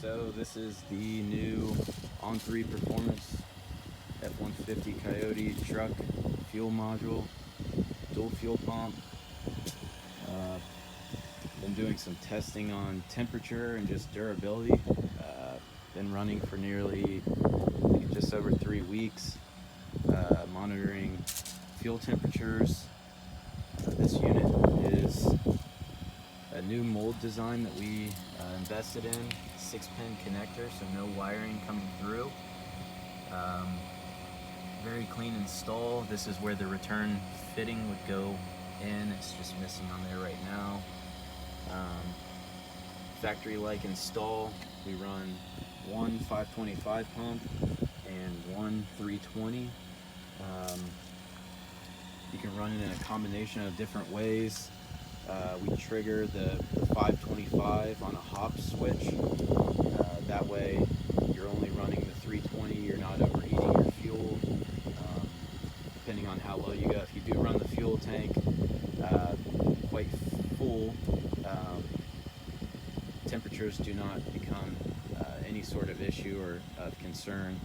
So this is the new on-3 performance F-150 Coyote truck fuel module, dual fuel pump. Been doing some testing on temperature and just durability. Been running for nearly, I think, just over 3 weeks, monitoring fuel temperatures. This unit is a new mold design that we invested in, 6-pin connector, so no wiring coming through. Very clean install. This is where the return fitting would go in. It's just missing on there right now. Factory-like install. We run one 525 pump and one 320. You can run it in a combination of different ways. We trigger the 525 on a hop switch. That way you're only running the 320, you're not overheating your fuel. Depending on how low you go, if you do run the fuel tank quite full, temperatures do not become any sort of issue or of concern.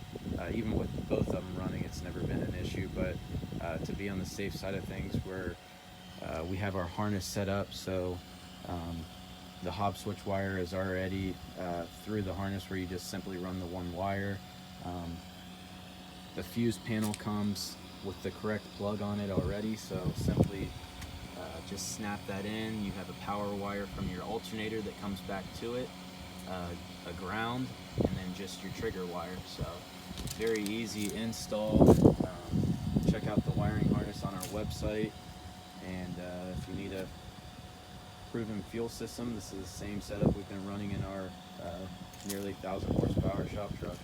Even with both of them running, it's never been an issue, but to be on the safe side of things, we have our harness set up so the hop switch wire is already through the harness, where you just simply run the one wire. The fuse panel comes with the correct plug on it already, so simply just snap that in. You have a power wire from your alternator that comes back to it, a ground, and then just your trigger wire. So very easy install. Check out the wiring harness on our website, and if you need a proven fuel system, this is the same setup we've been running in our nearly 1,000 horsepower shop truck.